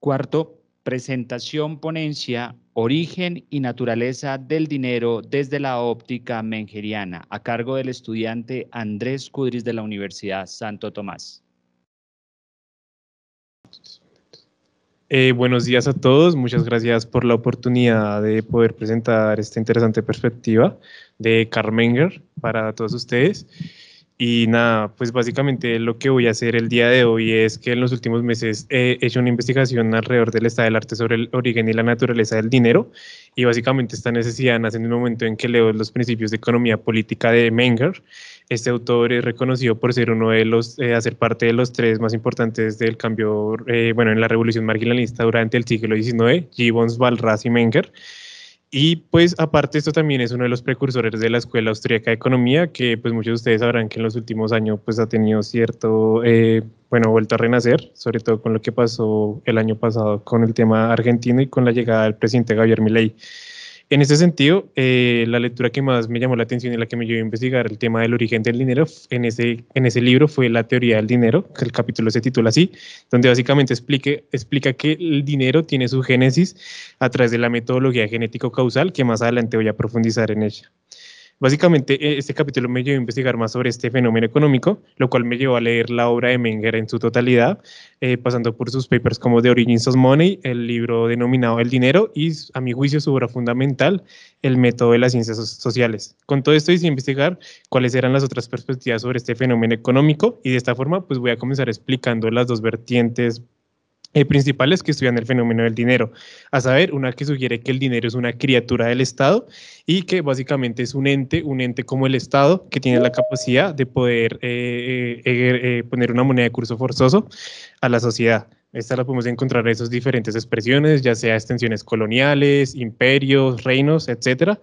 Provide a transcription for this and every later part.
Cuarto, presentación, ponencia, origen y naturaleza del dinero desde la óptica mengeriana, a cargo del estudiante Andrés Kudris de la Universidad Santo Tomás. Buenos días a todos, muchas gracias por la oportunidad de poder presentar esta interesante perspectiva de Karl Menger para todos ustedes. Y nada, pues básicamente lo que voy a hacer el día de hoy es que en los últimos meses he hecho una investigación alrededor del estado del arte sobre el origen y la naturaleza del dinero, y básicamente esta necesidad nace en un momento en que leo los principios de economía política de Menger. Este autor es reconocido por ser uno de los, hacer parte de los tres más importantes del cambio, en la revolución marginalista durante el siglo XIX, Gibbons, Walras y Menger. Y pues aparte esto también es uno de los precursores de la Escuela Austríaca de Economía, que pues muchos de ustedes sabrán que en los últimos años pues ha tenido cierto, vuelto a renacer, sobre todo con lo que pasó el año pasado con el tema argentino y con la llegada del presidente Javier Milei. En ese sentido, la lectura que más me llamó la atención y la que me llevó a investigar el tema del origen del dinero en ese libro fue La teoría del dinero, que el capítulo se titula así, donde básicamente explica que el dinero tiene su génesis a través de la metodología genético-causal, que más adelante voy a profundizar en ella. Básicamente, este capítulo me llevó a investigar más sobre este fenómeno económico, lo cual me llevó a leer la obra de Menger en su totalidad, pasando por sus papers como The Origins of Money, el libro denominado El dinero y, a mi juicio, su obra fundamental, El método de las ciencias sociales. Con todo esto hice investigar cuáles eran las otras perspectivas sobre este fenómeno económico, y de esta forma pues voy a comenzar explicando las dos vertientes principales que estudian el fenómeno del dinero, a saber, una que sugiere que el dinero es una criatura del Estado y que básicamente es un ente como el Estado, que tiene la capacidad de poder poner una moneda de curso forzoso a la sociedad. Esta la podemos encontrar en esas diferentes expresiones, ya sea extensiones coloniales, imperios, reinos, etcétera.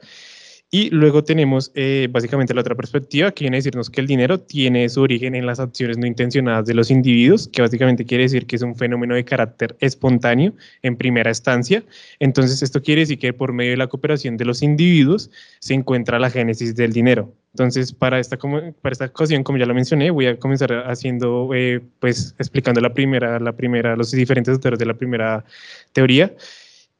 Y luego tenemos básicamente la otra perspectiva, que viene a decirnos que el dinero tiene su origen en las acciones no intencionadas de los individuos, que básicamente quiere decir que es un fenómeno de carácter espontáneo en primera instancia. Entonces esto quiere decir que por medio de la cooperación de los individuos se encuentra la génesis del dinero. Entonces para esta ocasión, como ya lo mencioné, voy a comenzar haciendo, explicando los diferentes autores de la primera teoría.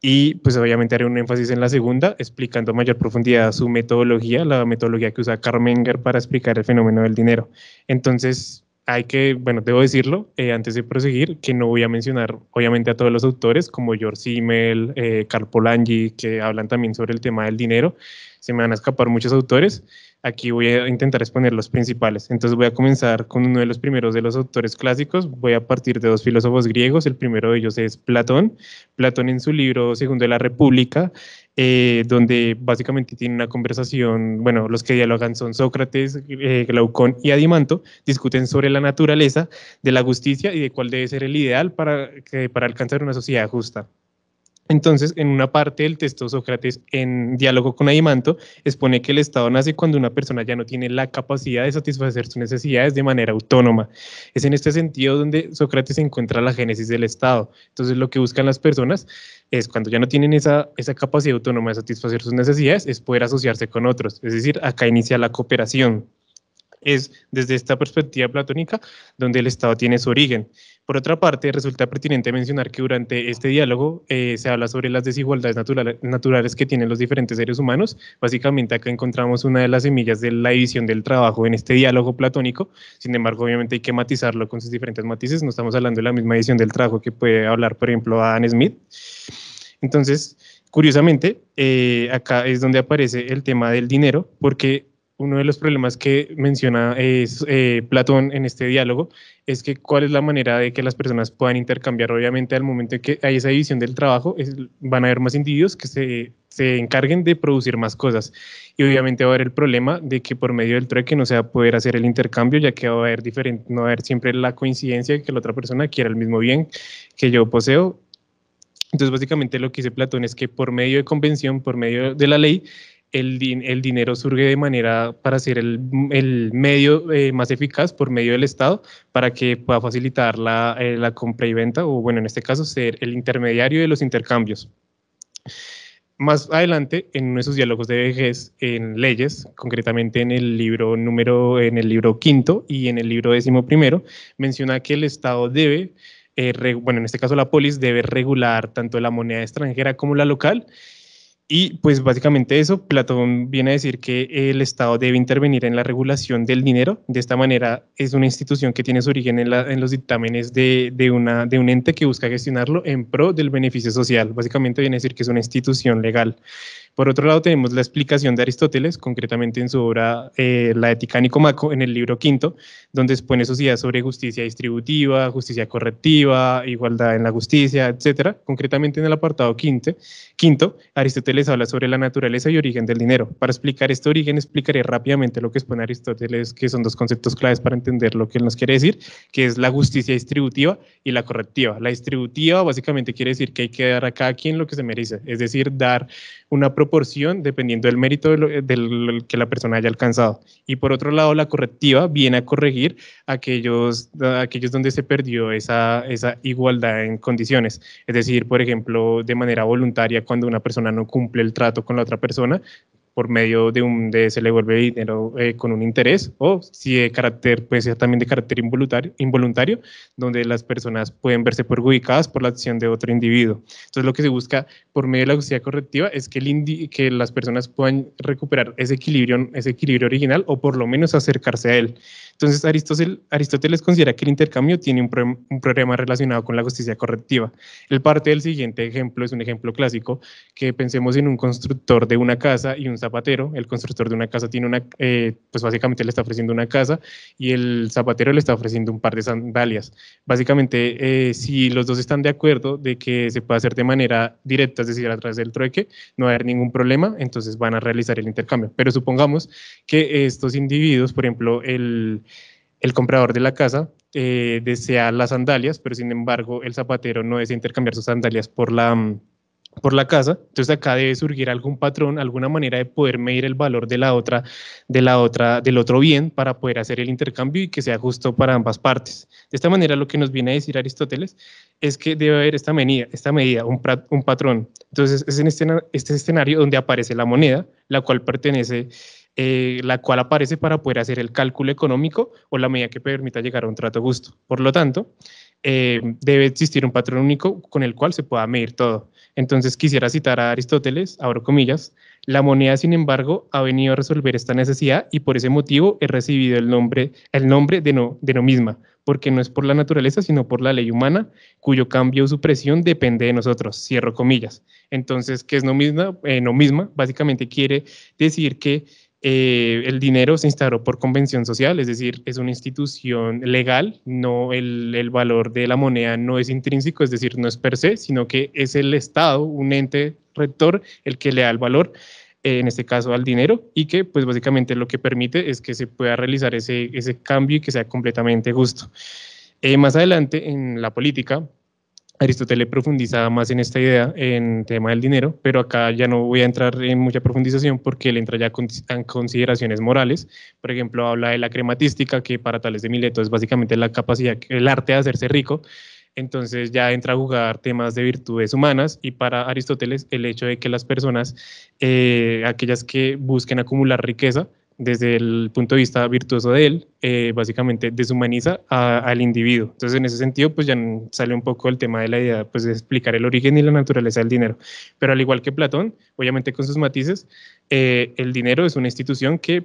Y pues obviamente haré un énfasis en la segunda, explicando a mayor profundidad su metodología, la metodología que usa Karl Menger para explicar el fenómeno del dinero. Entonces, debo decirlo, antes de proseguir, que no voy a mencionar obviamente a todos los autores, como George Simmel, Karl Polanyi, que hablan también sobre el tema del dinero. Se me van a escapar muchos autores. Aquí voy a intentar exponer los principales. Entonces voy a comenzar con uno de los primeros de los autores clásicos. Voy a partir de dos filósofos griegos. El primero de ellos es Platón. Platón, en su libro Segundo de la República, donde básicamente tiene una conversación, los que dialogan son Sócrates, Glaucón y Adimanto, discuten sobre la naturaleza de la justicia y de cuál debe ser el ideal para alcanzar una sociedad justa. Entonces, en una parte del texto, Sócrates, en diálogo con Adimanto, expone que el Estado nace cuando una persona ya no tiene la capacidad de satisfacer sus necesidades de manera autónoma. Es en este sentido donde Sócrates encuentra la génesis del Estado. Entonces, lo que buscan las personas es, cuando ya no tienen esa capacidad autónoma de satisfacer sus necesidades, es poder asociarse con otros. Es decir, acá inicia la cooperación. Es desde esta perspectiva platónica donde el Estado tiene su origen. Por otra parte, resulta pertinente mencionar que durante este diálogo se habla sobre las desigualdades naturales que tienen los diferentes seres humanos. Básicamente acá encontramos una de las semillas de la división del trabajo en este diálogo platónico. Sin embargo, obviamente hay que matizarlo con sus diferentes matices. No estamos hablando de la misma división del trabajo que puede hablar, por ejemplo, Adam Smith. Entonces, curiosamente, acá es donde aparece el tema del dinero, porque uno de los problemas que menciona Platón en este diálogo es que cuál es la manera de que las personas puedan intercambiar. Obviamente, al momento en que hay esa división del trabajo, van a haber más individuos que se encarguen de producir más cosas. Y obviamente va a haber el problema de que por medio del trueque no se va a poder hacer el intercambio, ya que no va a haber siempre la coincidencia de que la otra persona quiera el mismo bien que yo poseo. Entonces, básicamente lo que dice Platón es que por medio de convención, por medio de la ley, el dinero surge de manera para ser el medio más eficaz por medio del Estado para que pueda facilitar la compra y venta, o en este caso ser el intermediario de los intercambios. Más adelante, en uno de sus diálogos de vejez en leyes, concretamente en el libro quinto y en el libro 11, menciona que el Estado debe bueno, en este caso la polis debe regular tanto la moneda extranjera como la local. Y pues básicamente eso, Platón viene a decir que el Estado debe intervenir en la regulación del dinero. De esta manera es una institución que tiene su origen en los dictámenes de un ente que busca gestionarlo en pro del beneficio social. Básicamente viene a decir que es una institución legal. Por otro lado, tenemos la explicación de Aristóteles, concretamente en su obra La Ética Nicomaco, en el libro quinto, donde expone sus ideas sobre justicia distributiva, justicia correctiva, igualdad en la justicia, etcétera. Concretamente en el apartado quinto, Aristóteles habla sobre la naturaleza y origen del dinero. Para explicar este origen, explicaré rápidamente lo que expone Aristóteles, que son dos conceptos claves para entender lo que él nos quiere decir, que es la justicia distributiva y la correctiva. La distributiva básicamente quiere decir que hay que dar a cada quien lo que se merece, es decir, dar una proporción dependiendo del mérito del que la persona haya alcanzado. Y por otro lado, la correctiva viene a corregir aquellos donde se perdió esa igualdad en condiciones. Es decir, por ejemplo, de manera voluntaria, cuando una persona no cumple el trato con la otra persona, por medio de se le devuelve dinero con un interés, o si de carácter, puede ser también de carácter involuntario, donde las personas pueden verse perjudicadas por la acción de otro individuo. Entonces, lo que se busca por medio de la justicia correctiva es que las personas puedan recuperar ese equilibrio original, o por lo menos acercarse a él. Entonces, Aristóteles considera que el intercambio tiene un problema relacionado con la justicia correctiva. Él parte del siguiente ejemplo, es un ejemplo clásico, que pensemos en un constructor de una casa y un zapatero. El constructor de una casa tiene pues básicamente le está ofreciendo una casa, y el zapatero le está ofreciendo un par de sandalias. Básicamente, si los dos están de acuerdo de que se puede hacer de manera directa, es decir, a través del trueque, no va a haber ningún problema, entonces van a realizar el intercambio. Pero supongamos que estos individuos, por ejemplo, el comprador de la casa desea las sandalias, pero sin embargo el zapatero no desea intercambiar sus sandalias por la casa. Entonces acá debe surgir algún patrón, alguna manera de poder medir el valor del otro bien, para poder hacer el intercambio y que sea justo para ambas partes. De esta manera, lo que nos viene a decir Aristóteles es que debe haber esta medida, un patrón. Entonces es en este escenario donde aparece la moneda, la cual aparece para poder hacer el cálculo económico, o la medida que permita llegar a un trato justo. Por lo tanto, debe existir un patrón único con el cual se pueda medir todo. Entonces quisiera citar a Aristóteles, abro comillas: la moneda, sin embargo, ha venido a resolver esta necesidad, y por ese motivo he recibido el nombre de no misma, porque no es por la naturaleza, sino por la ley humana, cuyo cambio o supresión depende de nosotros, cierro comillas. Entonces, ¿qué es no misma? No misma básicamente quiere decir que el dinero se instauró por convención social, es decir, es una institución legal, no el valor de la moneda no es intrínseco, es decir, no es per se, sino que es el Estado, un ente rector, el que le da el valor, en este caso al dinero, y que pues básicamente lo que permite es que se pueda realizar ese cambio y que sea completamente justo. Más adelante en la política, Aristóteles profundiza más en esta idea, en tema del dinero, pero acá ya no voy a entrar en mucha profundización porque él entra ya en consideraciones morales. Por ejemplo, habla de la crematística, que para Tales de Mileto es básicamente la capacidad, el arte de hacerse rico. Entonces ya entra a jugar temas de virtudes humanas, y para Aristóteles el hecho de que las personas, aquellas que busquen acumular riqueza, desde el punto de vista virtuoso de él, básicamente deshumaniza al individuo. Entonces, en ese sentido, pues ya sale un poco el tema de la idea, pues, de explicar el origen y la naturaleza del dinero. Pero al igual que Platón, obviamente con sus matices, el dinero es una institución que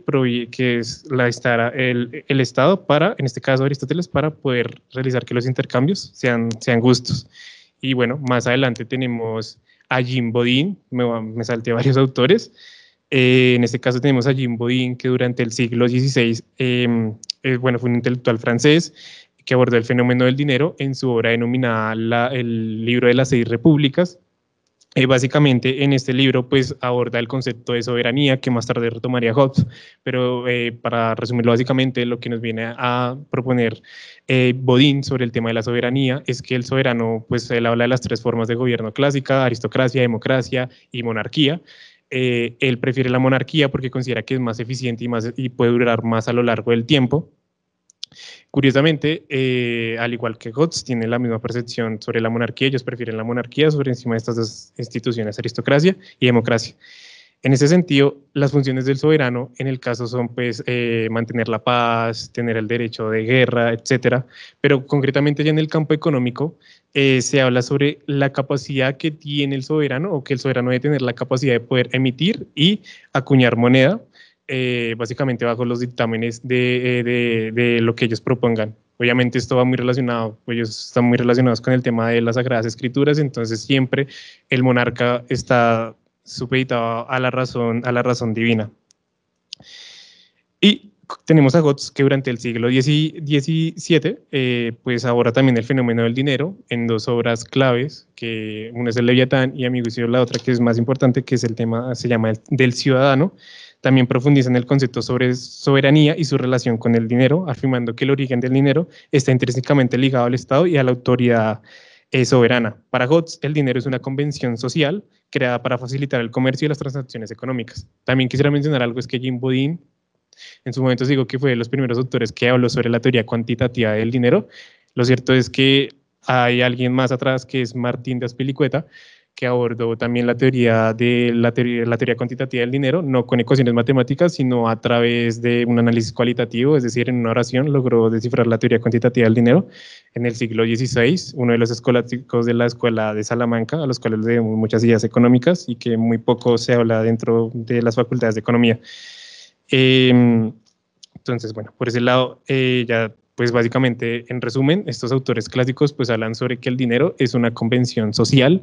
es el Estado para, en este caso Aristóteles, para poder realizar que los intercambios sean justos. Y bueno, más adelante tenemos a Jean Bodin, me salté varios autores. En este caso tenemos a Jean Bodin, que durante el siglo XVI fue un intelectual francés que abordó el fenómeno del dinero en su obra denominada el libro de las 6 repúblicas. Básicamente en este libro pues aborda el concepto de soberanía, que más tarde retomaría Hobbes, pero para resumirlo básicamente, lo que nos viene a proponer Bodin sobre el tema de la soberanía es que el soberano, pues él habla de las 3 formas de gobierno clásica: aristocracia, democracia y monarquía. Él prefiere la monarquía porque considera que es más eficiente y puede durar más a lo largo del tiempo. Curiosamente, al igual que Hobbes, tiene la misma percepción sobre la monarquía. Ellos prefieren la monarquía sobre encima de estas 2 instituciones, aristocracia y democracia. En ese sentido, las funciones del soberano en el caso son pues mantener la paz, tener el derecho de guerra, etcétera, pero concretamente ya en el campo económico se habla sobre la capacidad que tiene el soberano o que el soberano debe tener la capacidad de poder emitir y acuñar moneda, básicamente bajo los dictámenes de lo que ellos propongan. Obviamente esto va muy relacionado, ellos están muy relacionados con el tema de las Sagradas Escrituras, entonces siempre el monarca está supeditado a la razón divina. Y tenemos a Gotz que durante el siglo XVII pues aborda también el fenómeno del dinero en dos obras claves, que una es el Leviatán y a mi juicio la otra que es más importante, que es el tema, se llama del ciudadano. También profundiza en el concepto sobre soberanía y su relación con el dinero, afirmando que el origen del dinero está intrínsecamente ligado al Estado y a la autoridad soberana. Para Gotz, el dinero es una convención social creada para facilitar el comercio y las transacciones económicas. También quisiera mencionar algo, es que Jim Bodin, en su momento digo que fue de los primeros autores que habló sobre la teoría cuantitativa del dinero. Lo cierto es que hay alguien más atrás, que es Martín de Azpilicueta, que abordó también la teoría cuantitativa del dinero, no con ecuaciones matemáticas, sino a través de un análisis cualitativo, es decir, en una oración logró descifrar la teoría cuantitativa del dinero en el siglo XVI, uno de los escolásticos de la Escuela de Salamanca, a los cuales le debemos muchas ideas económicas y que muy poco se habla dentro de las facultades de economía. Entonces, bueno, por ese lado, ya pues básicamente, en resumen, estos autores clásicos pues hablan sobre que el dinero es una convención social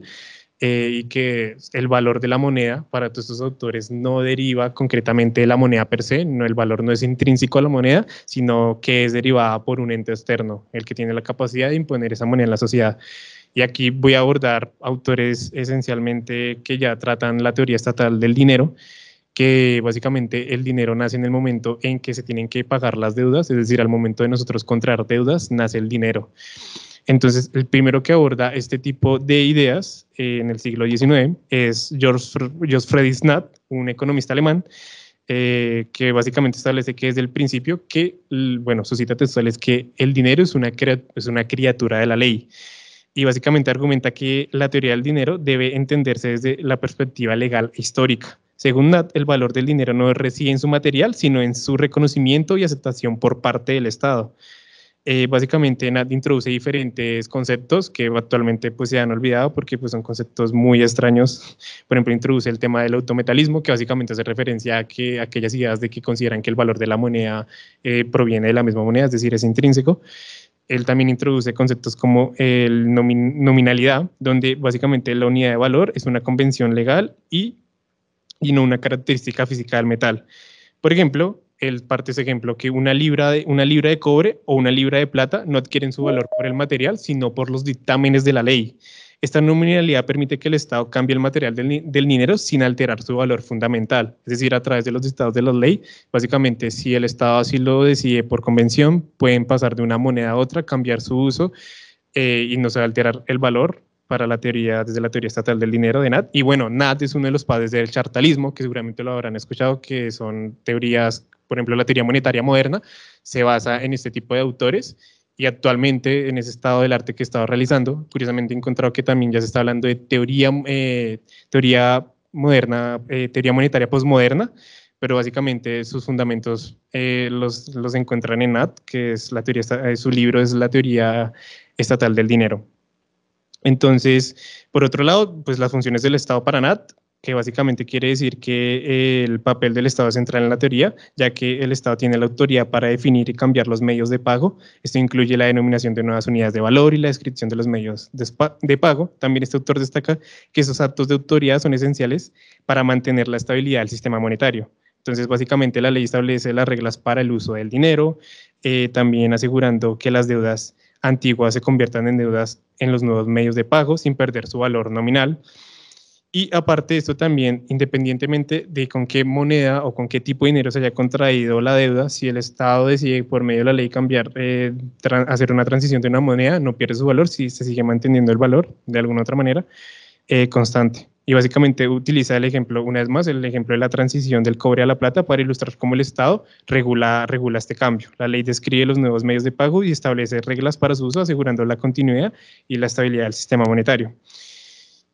y que el valor de la moneda para todos estos autores no deriva concretamente de la moneda per se, no, el valor no es intrínseco a la moneda, sino que es derivada por un ente externo, el que tiene la capacidad de imponer esa moneda en la sociedad. Y aquí voy a abordar autores esencialmente que ya tratan la teoría estatal del dinero, que básicamente el dinero nace en el momento en que se tienen que pagar las deudas, es decir, al momento de nosotros contraer deudas, nace el dinero. Entonces, el primero que aborda este tipo de ideas en el siglo XIX es George Friedrich Natt, un economista alemán, que básicamente establece que desde el principio que, bueno, su cita textual es que el dinero es una criatura de la ley. Y básicamente argumenta que la teoría del dinero debe entenderse desde la perspectiva legal e histórica. Según Natt, el valor del dinero no reside en su material, sino en su reconocimiento y aceptación por parte del Estado. Básicamente Natt introduce diferentes conceptos que actualmente pues, se han olvidado porque pues, son conceptos muy extraños. Por ejemplo, introduce el tema del autometalismo, que básicamente hace referencia a que aquellas ideas de que consideran que el valor de la moneda proviene de la misma moneda, es decir, es intrínseco. Él también introduce conceptos como el nominalidad, donde básicamente la unidad de valor es una convención legal y no una característica física del metal. Por ejemplo, él parte ese ejemplo que una libra de cobre o una libra de plata no adquieren su valor por el material, sino por los dictámenes de la ley. Esta nominalidad permite que el Estado cambie el material del dinero sin alterar su valor fundamental, es decir, a través de los dictados de la ley. Básicamente, si el Estado así lo decide por convención, pueden pasar de una moneda a otra, cambiar su uso y no se va a alterar el valor para la teoría, desde la teoría estatal del dinero de Natt. Y bueno, Natt es uno de los padres del chartalismo, que seguramente lo habrán escuchado, que son teorías, por ejemplo, la teoría monetaria moderna se basa en este tipo de autores. Y actualmente, en ese estado del arte que he estado realizando, curiosamente he encontrado que también ya se está hablando de teoría moderna, teoría monetaria posmoderna, pero básicamente sus fundamentos los encuentran en Natt, que es la teoría, su libro es la teoría estatal del dinero. Entonces, por otro lado, pues las funciones del Estado para Natt, que básicamente quiere decir que el papel del Estado es central en la teoría, ya que el Estado tiene la autoridad para definir y cambiar los medios de pago. Esto incluye la denominación de nuevas unidades de valor y la descripción de los medios de pago. También este autor destaca que esos actos de autoridad son esenciales para mantener la estabilidad del sistema monetario. Entonces, básicamente la ley establece las reglas para el uso del dinero, también asegurando que las deudas antiguas se conviertan en deudas en los nuevos medios de pago sin perder su valor nominal. Y aparte de esto también, independientemente de con qué moneda o con qué tipo de dinero se haya contraído la deuda, si el Estado decide por medio de la ley cambiar, hacer una transición de una moneda, no pierde su valor, si se sigue manteniendo el valor de alguna otra manera constante. Y básicamente utiliza el ejemplo, una vez más, el ejemplo de la transición del cobre a la plata para ilustrar cómo el Estado regula este cambio. La ley describe los nuevos medios de pago y establece reglas para su uso, asegurando la continuidad y la estabilidad del sistema monetario.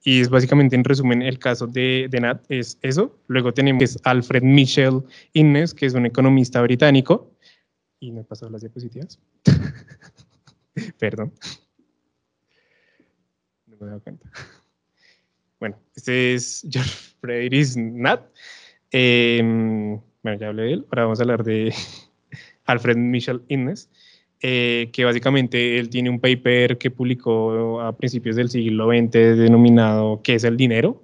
Y es básicamente, en resumen, el caso de Nat es eso. Luego tenemos Alfred Michel Innes, que es un economista británico. Y me he pasado las diapositivas. Perdón. No me he dado cuenta. Bueno, este es George Friedrich Nat. Bueno, ya hablé de él. Ahora vamos a hablar de Alfred Michel Innes, que básicamente él tiene un paper que publicó a principios del siglo XX denominado ¿Qué es el dinero?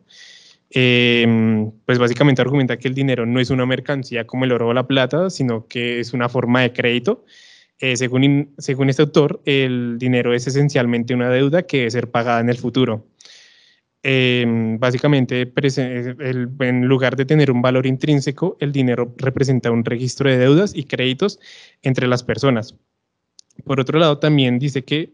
Pues básicamente argumenta que el dinero no es una mercancía como el oro o la plata, sino que es una forma de crédito. Según este autor, el dinero es esencialmente una deuda que debe ser pagada en el futuro. Básicamente, en lugar de tener un valor intrínseco, el dinero representa un registro de deudas y créditos entre las personas. Por otro lado, también dice que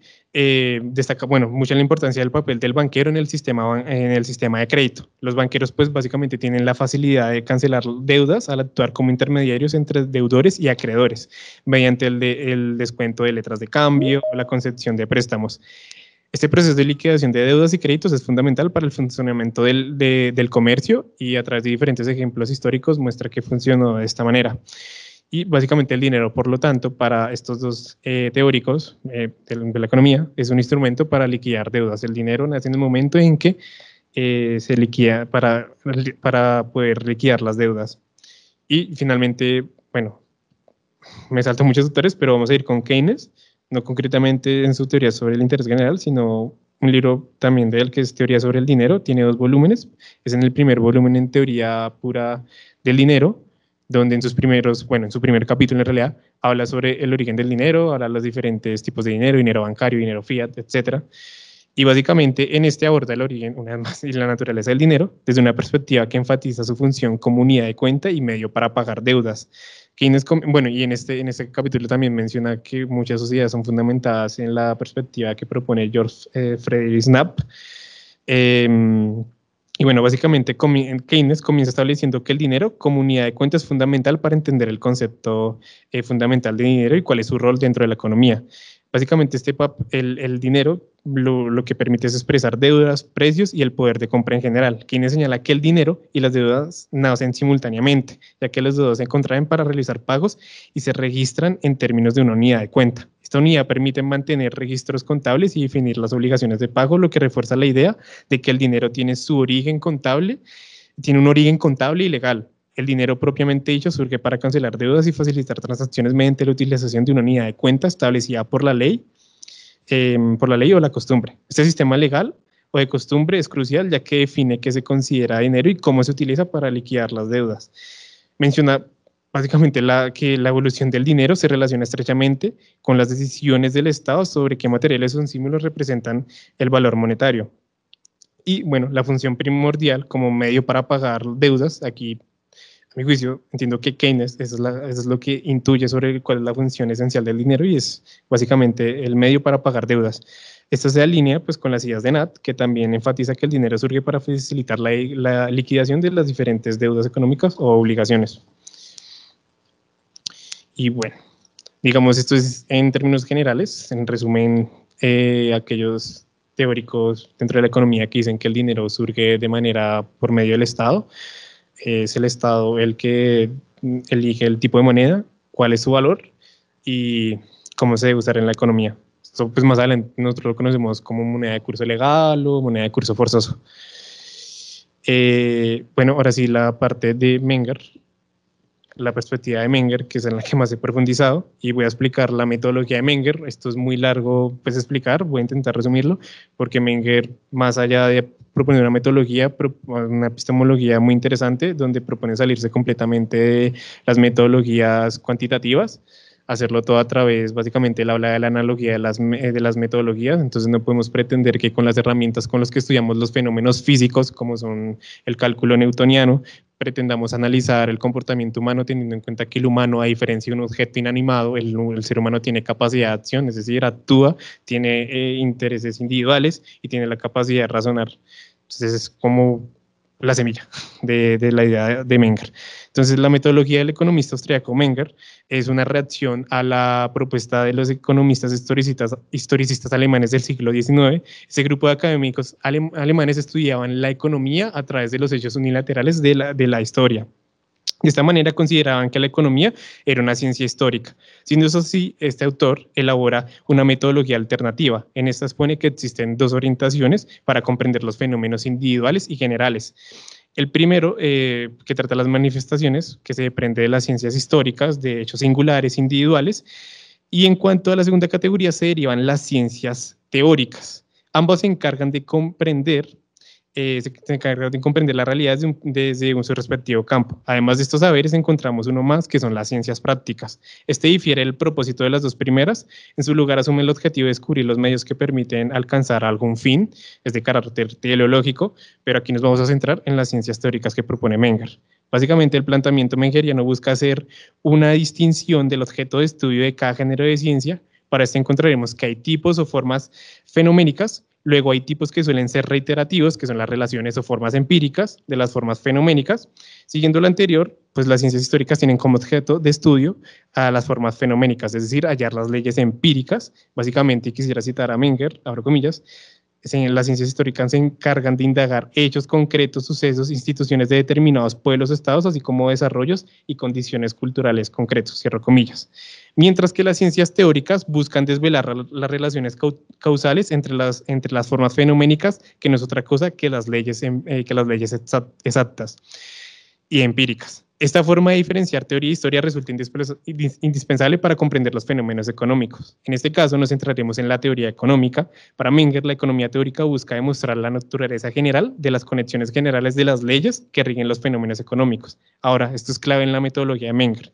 destaca, bueno, mucha la importancia del papel del banquero en el sistema de crédito. Los banqueros, pues, básicamente tienen la facilidad de cancelar deudas al actuar como intermediarios entre deudores y acreedores, mediante el descuento de letras de cambio o la concesión de préstamos. Este proceso de liquidación de deudas y créditos es fundamental para el funcionamiento del comercio y a través de diferentes ejemplos históricos muestra que funcionó de esta manera. Y básicamente el dinero, por lo tanto, para estos dos teóricos de la economía, es un instrumento para liquidar deudas. El dinero nace en el momento en que se liquida para poder liquidar las deudas. Y finalmente, bueno, me salto muchos autores, pero vamos a ir con Keynes, no concretamente en su teoría sobre el interés general, sino un libro también de él que es Teoría sobre el dinero, tiene 2 volúmenes, es en el primer volumen en teoría pura del dinero, donde en su primer capítulo en realidad habla sobre el origen del dinero, habla de los diferentes tipos de dinero bancario, dinero fiat, etc. Y básicamente en este aborda el origen, una vez más, y la naturaleza del dinero, desde una perspectiva que enfatiza su función como unidad de cuenta y medio para pagar deudas. Keynes, bueno, y en este capítulo también menciona que muchas sociedades son fundamentadas en la perspectiva que propone George Friedrich Knapp. Y bueno, básicamente Keynes comienza estableciendo que el dinero como unidad de cuenta es fundamental para entender el concepto fundamental de dinero y cuál es su rol dentro de la economía. Básicamente el dinero lo que permite es expresar deudas, precios y el poder de compra en general. Keynes señala que el dinero y las deudas nacen simultáneamente, ya que los dos se contraen para realizar pagos y se registran en términos de una unidad de cuenta. Esta unidad permite mantener registros contables y definir las obligaciones de pago, lo que refuerza la idea de que el dinero tiene su origen contable, tiene un origen contable y legal. El dinero propiamente dicho surge para cancelar deudas y facilitar transacciones mediante la utilización de una unidad de cuenta establecida por la ley o la costumbre. Este sistema legal o de costumbre es crucial ya que define qué se considera dinero y cómo se utiliza para liquidar las deudas. Menciona básicamente que la evolución del dinero se relaciona estrechamente con las decisiones del Estado sobre qué materiales o símbolos representan el valor monetario. Y bueno, la función primordial como medio para pagar deudas, aquí a mi juicio, entiendo que Keynes, eso es lo que intuye sobre cuál es la función esencial del dinero y es básicamente el medio para pagar deudas. Esto se alinea pues, con las ideas de Nat, que también enfatiza que el dinero surge para facilitar la liquidación de las diferentes deudas económicas o obligaciones. Y bueno, digamos, esto es en términos generales, en resumen, aquellos teóricos dentro de la economía que dicen que el dinero surge de manera por medio del Estado. Es el Estado el que elige el tipo de moneda, cuál es su valor y cómo se debe usar en la economía. Esto, pues más adelante nosotros lo conocemos como moneda de curso legal o moneda de curso forzoso. Bueno, ahora sí la parte de Menger, la perspectiva de Menger, que es en la que más he profundizado, y voy a explicar la metodología de Menger. Esto es muy largo pues explicar, voy a intentar resumirlo, porque Menger, más allá de proponer una metodología, una epistemología muy interesante, donde propone salirse completamente de las metodologías cuantitativas, hacerlo todo a través, básicamente él habla de la analogía de las metodologías, entonces no podemos pretender que con las herramientas con las que estudiamos los fenómenos físicos, como son el cálculo newtoniano, pretendamos analizar el comportamiento humano teniendo en cuenta que el humano, a diferencia de un objeto inanimado, el ser humano tiene capacidad de acción, es decir, actúa, tiene intereses individuales y tiene la capacidad de razonar. Entonces es como la semilla de la idea de Menger. Entonces, la metodología del economista austriaco Menger es una reacción a la propuesta de los economistas historicistas alemanes del siglo XIX. Ese grupo de académicos alemanes estudiaban la economía a través de los hechos unilaterales de la historia. De esta manera consideraban que la economía era una ciencia histórica. Siendo eso así, este autor elabora una metodología alternativa. En esta expone que existen dos orientaciones para comprender los fenómenos individuales y generales. El primero, que trata las manifestaciones, que se desprende de las ciencias históricas, de hechos singulares individuales, y en cuanto a la segunda categoría se derivan las ciencias teóricas. Ambos se encargan de comprender la realidad desde su respectivo campo. Además de estos saberes, encontramos uno más, que son las ciencias prácticas. Este difiere el propósito de las dos primeras. En su lugar, asume el objetivo de descubrir los medios que permiten alcanzar algún fin, es de carácter teleológico, pero aquí nos vamos a centrar en las ciencias teóricas que propone Menger. Básicamente, el planteamiento mengeriano busca hacer una distinción del objeto de estudio de cada género de ciencia. Para esto encontraremos que hay tipos o formas fenoménicas. Luego hay tipos que suelen ser reiterativos, que son las relaciones o formas empíricas de las formas fenoménicas. Siguiendo lo anterior, pues las ciencias históricas tienen como objeto de estudio a las formas fenoménicas, es decir, hallar las leyes empíricas. Básicamente, quisiera citar a Menger, abro comillas, las ciencias históricas se encargan de indagar hechos concretos, sucesos, instituciones de determinados pueblos, estados, así como desarrollos y condiciones culturales concretos, cierro comillas. Mientras que las ciencias teóricas buscan desvelar las relaciones causales entre las formas fenoménicas, que no es otra cosa que las leyes exactas y empíricas. Esta forma de diferenciar teoría e historia resulta indispensable para comprender los fenómenos económicos. En este caso nos centraremos en la teoría económica. Para Menger, la economía teórica busca demostrar la naturaleza general de las conexiones generales de las leyes que rigen los fenómenos económicos. Ahora, esto es clave en la metodología de Menger.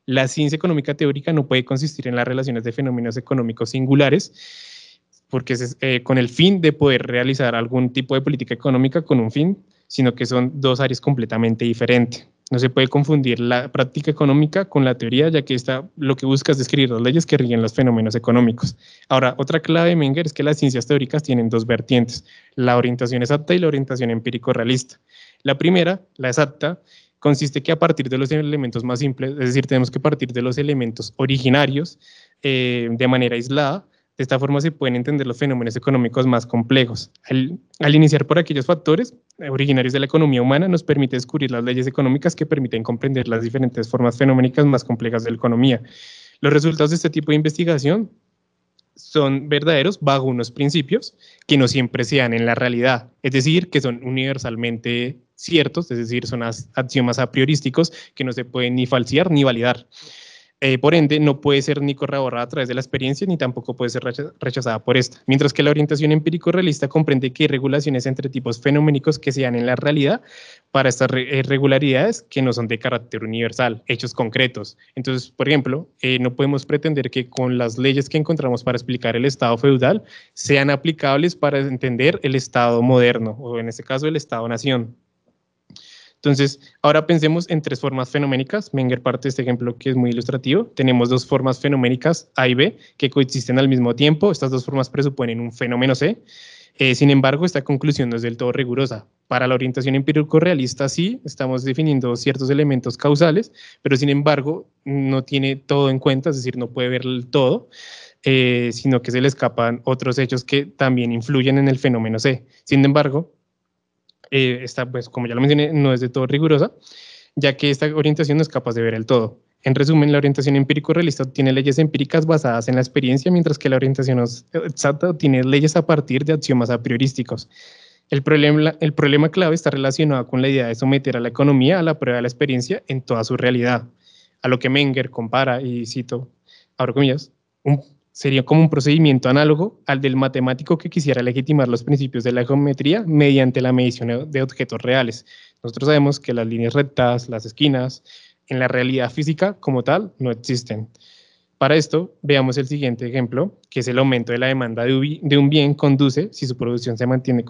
La ciencia económica teórica no puede consistir en las relaciones de fenómenos económicos singulares, porque es con el fin de poder realizar algún tipo de política económica con un fin, sino que son dos áreas completamente diferentes. No se puede confundir la práctica económica con la teoría, ya que lo que busca es describir las leyes que rigen los fenómenos económicos. Ahora, otra clave de Menger es que las ciencias teóricas tienen dos vertientes, la orientación exacta y la orientación empírico-realista. La primera, la exacta, consiste que a partir de los elementos más simples, es decir, tenemos que partir de los elementos originarios de manera aislada. De esta forma se pueden entender los fenómenos económicos más complejos. Al iniciar por aquellos factores originarios de la economía humana, nos permite descubrir las leyes económicas que permiten comprender las diferentes formas fenoménicas más complejas de la economía. Los resultados de este tipo de investigación son verdaderos bajo unos principios que no siempre se dan en la realidad, es decir, que son universalmente ciertos, es decir, son axiomas a priorísticos que no se pueden ni falsear ni validar. Por ende, no puede ser ni corroborada a través de la experiencia, ni tampoco puede ser rechazada por esta. Mientras que la orientación empírico-realista comprende que hay regulaciones entre tipos fenoménicos que se dan en la realidad para estas regularidades que no son de carácter universal, hechos concretos. Entonces, por ejemplo, no podemos pretender que con las leyes que encontramos para explicar el Estado feudal sean aplicables para entender el Estado moderno, o en este caso el Estado-nación. Entonces, ahora pensemos en tres formas fenoménicas. Menger parte de este ejemplo que es muy ilustrativo. Tenemos dos formas fenoménicas, A y B, que coexisten al mismo tiempo. Estas dos formas presuponen un fenómeno C. Sin embargo, esta conclusión no es del todo rigurosa. Para la orientación empírico-realista sí, estamos definiendo ciertos elementos causales, pero sin embargo no tiene todo en cuenta, es decir, no puede ver el todo, sino que se le escapan otros hechos que también influyen en el fenómeno C. Sin embargo, esta, pues, como ya lo mencioné, no es de todo rigurosa, ya que esta orientación no es capaz de ver el todo. En resumen, la orientación empírico-realista tiene leyes empíricas basadas en la experiencia, mientras que la orientación exacta tiene leyes a partir de axiomas a priorísticos. El problema clave está relacionado con la idea de someter a la economía a la prueba de la experiencia en toda su realidad, a lo que Menger compara, y cito, abro comillas, sería como un procedimiento análogo al del matemático que quisiera legitimar los principios de la geometría mediante la medición de objetos reales. Nosotros sabemos que las líneas rectas, las esquinas, en la realidad física como tal no existen. Para esto, veamos el siguiente ejemplo, que es el aumento de la demanda de un bien conduce, si su producción se mantiene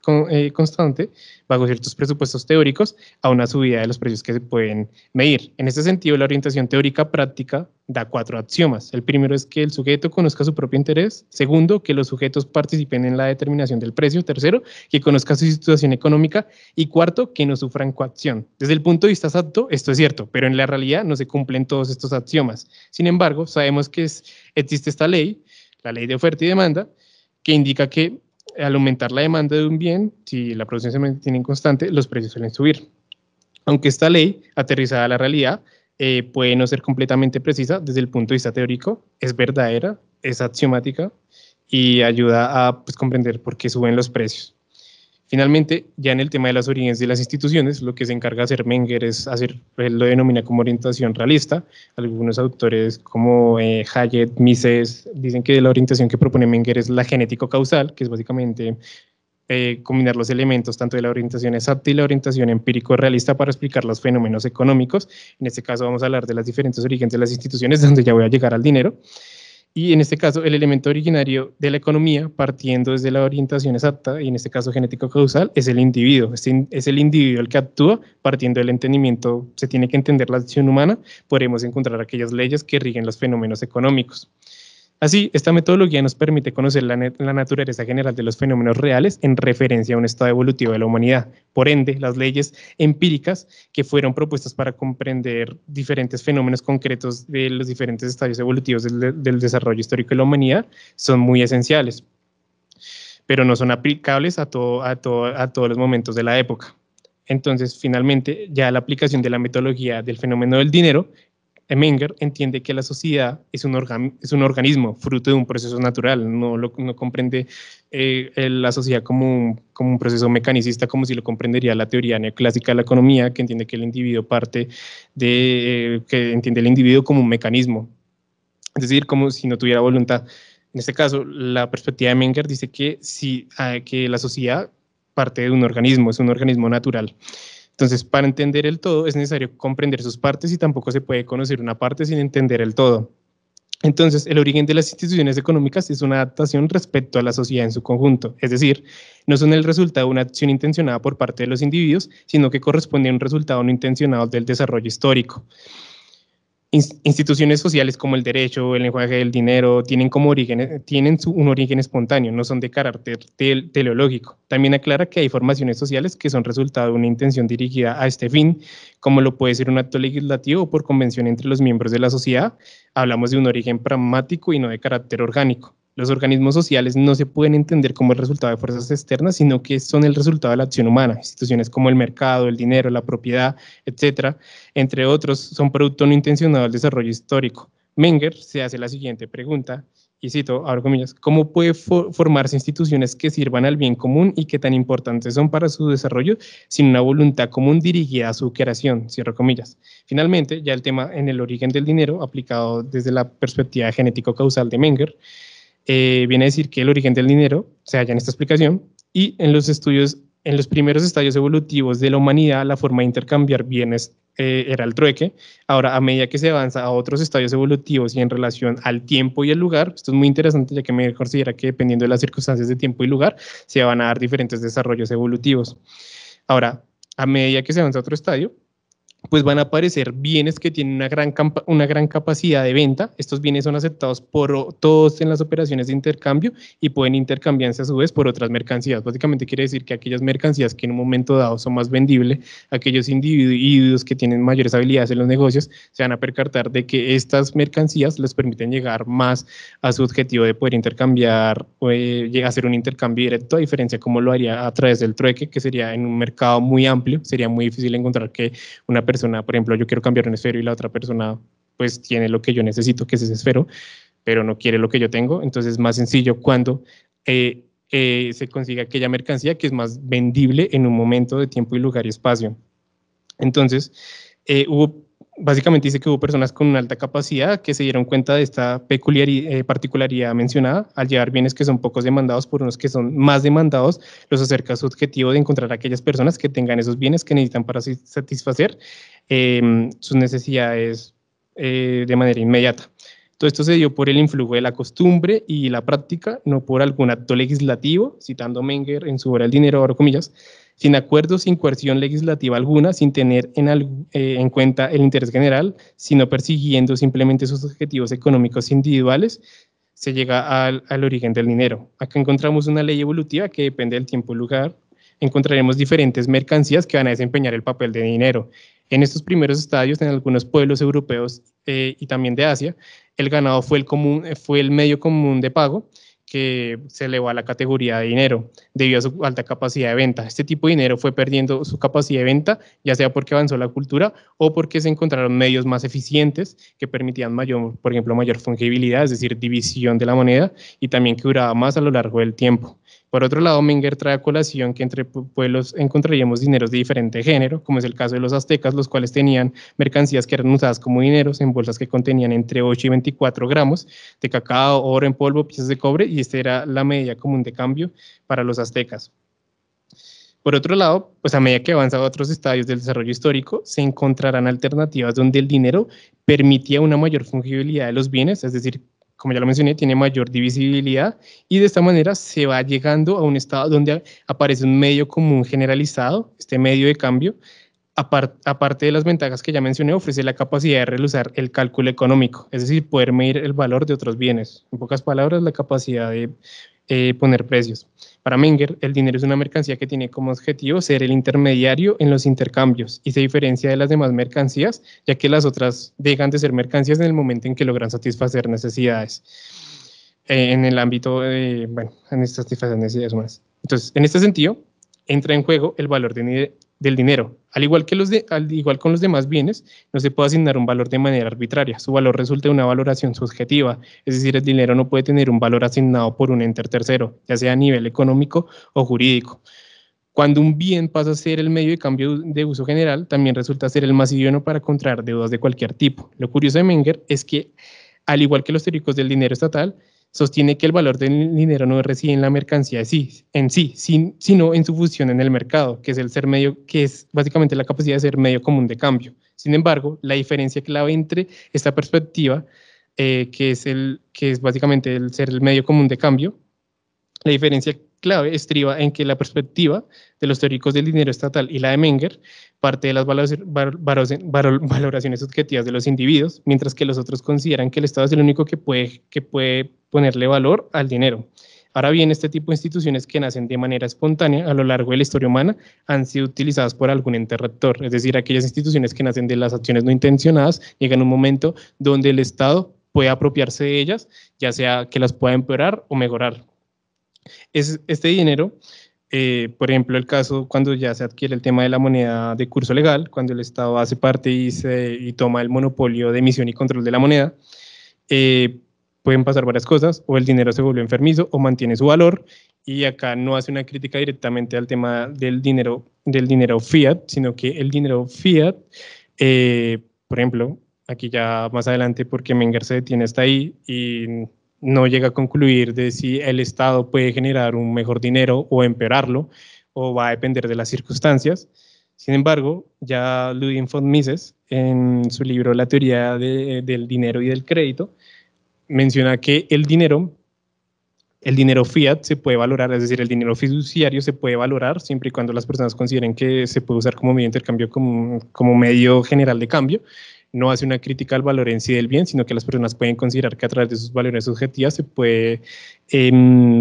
constante, bajo ciertos presupuestos teóricos, a una subida de los precios que se pueden medir. En este sentido, la orientación teórica práctica da 4 axiomas. El primero es que el sujeto conozca su propio interés. Segundo, que los sujetos participen en la determinación del precio. Tercero, que conozca su situación económica. Y cuarto, que no sufran coacción. Desde el punto de vista exacto, esto es cierto, pero en la realidad no se cumplen todos estos axiomas. Sin embargo, sabemos que existe esta ley, la ley de oferta y demanda, que indica que al aumentar la demanda de un bien, si la producción se mantiene constante, los precios suelen subir. Aunque esta ley, aterrizada a la realidad, puede no ser completamente precisa desde el punto de vista teórico, es verdadera, es axiomática y ayuda a pues, comprender por qué suben los precios. Finalmente, ya en el tema de las orígenes de las instituciones, lo que se encarga de hacer Menger es hacer, él lo denomina como orientación realista. Algunos autores como Hayek, Mises, dicen que la orientación que propone Menger es la genético-causal, que es básicamente combinar los elementos tanto de la orientación exacta y la orientación empírico-realista para explicar los fenómenos económicos. En este caso vamos a hablar de las diferentes orígenes de las instituciones, donde ya voy a llegar al dinero. Y en este caso, el elemento originario de la economía, partiendo desde la orientación exacta, y en este caso genético-causal, es el individuo. Es el individuo el que actúa, partiendo del entendimiento, se tiene que entender la acción humana, podremos encontrar aquellas leyes que rigen los fenómenos económicos. Así, esta metodología nos permite conocer la naturaleza general de los fenómenos reales en referencia a un estado evolutivo de la humanidad. Por ende, las leyes empíricas que fueron propuestas para comprender diferentes fenómenos concretos de los diferentes estadios evolutivos del desarrollo histórico de la humanidad son muy esenciales, pero no son aplicables a todos los momentos de la época. Entonces, finalmente, ya la aplicación de la metodología del fenómeno del dinero, Menger entiende que la sociedad es un organismo fruto de un proceso natural, no comprende la sociedad como un proceso mecanicista, como si lo comprendería la teoría neoclásica de la economía, que entiende que el individuo que entiende el individuo como un mecanismo, es decir, como si no tuviera voluntad. En este caso, la perspectiva de Menger dice que la sociedad parte de un organismo, es un organismo natural. Entonces, para entender el todo es necesario comprender sus partes y tampoco se puede conocer una parte sin entender el todo. Entonces, el origen de las instituciones económicas es una adaptación respecto a la sociedad en su conjunto, es decir, no son el resultado de una acción intencionada por parte de los individuos, sino que corresponde a un resultado no intencionado del desarrollo histórico. Instituciones sociales como el derecho, el lenguaje del dinero, tienen un origen espontáneo, no son de carácter teleológico. También aclara que hay formaciones sociales que son resultado de una intención dirigida a este fin, como lo puede ser un acto legislativo o por convención entre los miembros de la sociedad. Hablamos de un origen pragmático y no de carácter orgánico. Los organismos sociales no se pueden entender como el resultado de fuerzas externas, sino que son el resultado de la acción humana. Instituciones como el mercado, el dinero, la propiedad, etcétera, entre otros, son producto no intencionado del desarrollo histórico. Menger se hace la siguiente pregunta, y cito, abro comillas, ¿cómo puede formarse instituciones que sirvan al bien común y que tan importantes son para su desarrollo sin una voluntad común dirigida a su creación? Cierro comillas. Finalmente, ya el tema en el origen del dinero, aplicado desde la perspectiva genético-causal de Menger, viene a decir que el origen del dinero se halla en esta explicación y en los primeros estadios evolutivos de la humanidad, la forma de intercambiar bienes era el trueque. Ahora, a medida que se avanza a otros estadios evolutivos y en relación al tiempo y el lugar, esto es muy interesante ya que me considera que dependiendo de las circunstancias de tiempo y lugar, se van a dar diferentes desarrollos evolutivos. Ahora, a medida que se avanza a otro estadio, pues van a aparecer bienes que tienen una gran capacidad de venta. Estos bienes son aceptados por todos en las operaciones de intercambio y pueden intercambiarse a su vez por otras mercancías. Básicamente quiere decir que aquellas mercancías que en un momento dado son más vendibles, aquellos individuos que tienen mayores habilidades en los negocios, se van a percatar de que estas mercancías les permiten llegar más a su objetivo de poder intercambiar o hacer un intercambio directo, a diferencia como lo haría a través del trueque, que sería en un mercado muy amplio. Sería muy difícil encontrar que una persona, por ejemplo, yo quiero cambiar un esfero y la otra persona pues tiene lo que yo necesito, que es ese esfero, pero no quiere lo que yo tengo. Entonces es más sencillo cuando se consigue aquella mercancía que es más vendible en un momento de tiempo y lugar y espacio. Entonces, básicamente dice que hubo personas con una alta capacidad que se dieron cuenta de esta particularidad mencionada. Al llevar bienes que son pocos demandados por unos que son más demandados, los acerca a su objetivo de encontrar a aquellas personas que tengan esos bienes que necesitan para satisfacer sus necesidades de manera inmediata. Todo esto se dio por el influjo de la costumbre y la práctica, no por algún acto legislativo, citando Menger en su obra El dinero, abro comillas, sin acuerdo, sin coerción legislativa alguna, sin tener en cuenta el interés general, sino persiguiendo simplemente sus objetivos económicos individuales, se llega al origen del dinero. Acá encontramos una ley evolutiva que depende del tiempo y lugar. Encontraremos diferentes mercancías que van a desempeñar el papel de dinero. En estos primeros estadios, en algunos pueblos europeos y también de Asia, el ganado fue el medio común de pago, que se elevó a la categoría de dinero debido a su alta capacidad de venta. Este tipo de dinero fue perdiendo su capacidad de venta, ya sea porque avanzó la cultura o porque se encontraron medios más eficientes que permitían por ejemplo, mayor fungibilidad, es decir, división de la moneda, y también que duraba más a lo largo del tiempo. Por otro lado, Menger trae a colación que entre pueblos encontraríamos dineros de diferente género, como es el caso de los aztecas, los cuales tenían mercancías que eran usadas como dineros en bolsas que contenían entre 8 y 24 gramos de cacao, oro en polvo, piezas de cobre, y esta era la medida común de cambio para los aztecas. Por otro lado, pues a medida que avanzaba a otros estadios del desarrollo histórico, se encontrarán alternativas donde el dinero permitía una mayor fungibilidad de los bienes, es decir, como ya lo mencioné, tiene mayor divisibilidad, y de esta manera se va llegando a un estado donde aparece un medio común generalizado, este medio de cambio. Aparte de las ventajas que ya mencioné, ofrece la capacidad de realizar el cálculo económico, es decir, poder medir el valor de otros bienes. En pocas palabras, la capacidad de poner precios. Para Menger, el dinero es una mercancía que tiene como objetivo ser el intermediario en los intercambios y se diferencia de las demás mercancías, ya que las otras dejan de ser mercancías en el momento en que logran satisfacer necesidades. En el ámbito de, bueno, en satisfacer necesidades humanas. Entonces, en este sentido, entra en juego el valor del dinero. Al igual con los demás bienes, no se puede asignar un valor de manera arbitraria. Su valor resulta de una valoración subjetiva, es decir, el dinero no puede tener un valor asignado por un ente tercero, ya sea a nivel económico o jurídico. Cuando un bien pasa a ser el medio de cambio de uso general, también resulta ser el más idóneo para contraer deudas de cualquier tipo. Lo curioso de Menger es que, al igual que los teóricos del dinero estatal, sostiene que el valor del dinero no reside en la mercancía en sí, sino en su función en el mercado, que es básicamente la capacidad de ser medio común de cambio. Sin embargo, la diferencia clave entre esta perspectiva, que es básicamente el ser el medio común de cambio, la diferencia clave estriba en que la perspectiva de los teóricos del dinero estatal y la de Menger parte de las valoraciones subjetivas de los individuos, mientras que los otros consideran que el Estado es el único que puede ponerle valor al dinero. Ahora bien, este tipo de instituciones que nacen de manera espontánea a lo largo de la historia humana han sido utilizadas por algún ente rector, es decir, aquellas instituciones que nacen de las acciones no intencionadas llegan a un momento donde el Estado puede apropiarse de ellas, ya sea que las pueda empeorar o mejorar. Este dinero, por ejemplo, el caso cuando ya se adquiere el tema de la moneda de curso legal, cuando el Estado hace parte y toma el monopolio de emisión y control de la moneda, pueden pasar varias cosas, o el dinero se vuelve enfermizo o mantiene su valor, y acá no hace una crítica directamente al tema del dinero fiat, sino que el dinero fiat, por ejemplo, aquí ya más adelante, porque Menger se detiene hasta ahí y no llega a concluir de si el Estado puede generar un mejor dinero o empeorarlo, o va a depender de las circunstancias. Sin embargo, ya Ludwig von Mises, en su libro La teoría del dinero y del crédito, menciona que el dinero fiat se puede valorar, es decir, el dinero fiduciario se puede valorar siempre y cuando las personas consideren que se puede usar como medio de intercambio, como medio general de cambio. No hace una crítica al valor en sí del bien, sino que las personas pueden considerar que a través de sus valores subjetivas se puede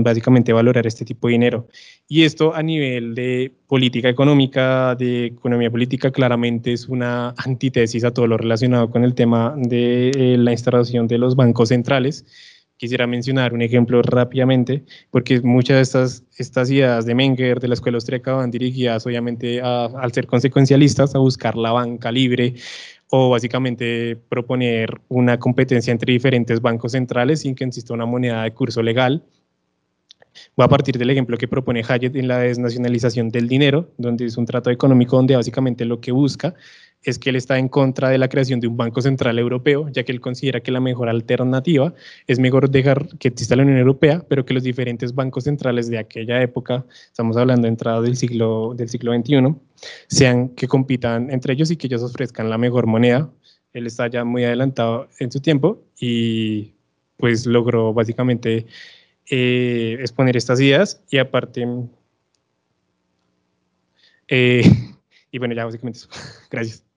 básicamente valorar este tipo de dinero. Y esto a nivel de política económica, de economía política, claramente es una antítesis a todo lo relacionado con el tema de la instalación de los bancos centrales. Quisiera mencionar un ejemplo rápidamente, porque muchas de estas ideas de Menger, de la escuela austríaca, van dirigidas obviamente al ser consecuencialistas, a buscar la banca libre, o básicamente proponer una competencia entre diferentes bancos centrales sin que exista una moneda de curso legal. Voy a partir del ejemplo que propone Hayek en la desnacionalización del dinero, donde es un tratado económico donde básicamente lo que busca es que él está en contra de la creación de un Banco Central Europeo, ya que él considera que la mejor alternativa es mejor dejar que exista la Unión Europea, pero que los diferentes bancos centrales de aquella época, estamos hablando de entrada del siglo XXI, sean que compitan entre ellos y que ellos ofrezcan la mejor moneda él está ya muy adelantado en su tiempo y pues logró básicamente exponer estas ideas y aparte, y bueno, ya básicamente eso. Gracias.